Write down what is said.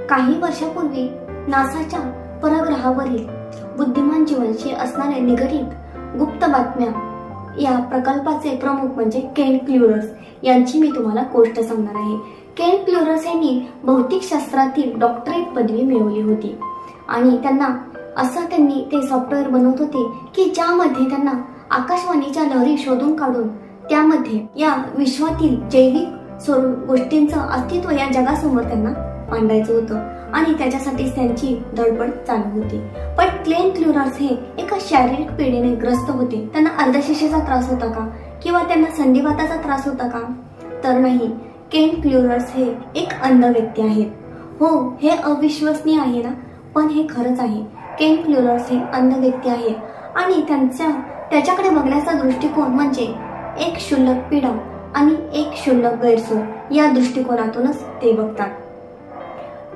काही वर्षापूर्वी नासाच्या परग्रहावरील बुद्धिमान जीवनाशी असणाऱ्या निगडीत गुप्त बातम्या या प्रकल्पाचे प्रमुख म्हणजे केंट क्लुरस यांची मी तुम्हाला गोष्ट सांगणार आहे. केंट क्लुरस यांनी भौतिकशास्त्रातील डॉक्टरेट पदवी मिळवली होती आणि त्यांनी ते सॉफ्टवेअर बनवत होते की ज्यामध्ये त्यांना आकाशवाणीच्या लहरी शोधून काढून त्यामध्ये या विश्वातील जैविक गोष्टींचं अस्तित्व या जगासमोर त्यांना मांडायचं होतं आणि त्याच्यासाठी त्यांची धडपड चालू होती. पण केंट क्लुरस हे एका शारीरिक पीडेने ग्रस्त होते. त्यांना अर्धशिशेचा त्रास होता का किंवा त्यांना संधिवाताचा त्रास होता का? तर नाही. केंट क्लुरस हे एक अंध व्यक्ती आहेत. हो, हे अविश्वसनीय आहे ना, पण हे खरंच आहे. केंट क्लुरस हे अंध व्यक्ती आहे आणि त्याच्याकडे बघण्याचा दृष्टिकोन म्हणजे एक क्षुल्लक पीडा आणि एक क्षुल्लक गैरसोय या दृष्टिकोनातूनच ते बघतात.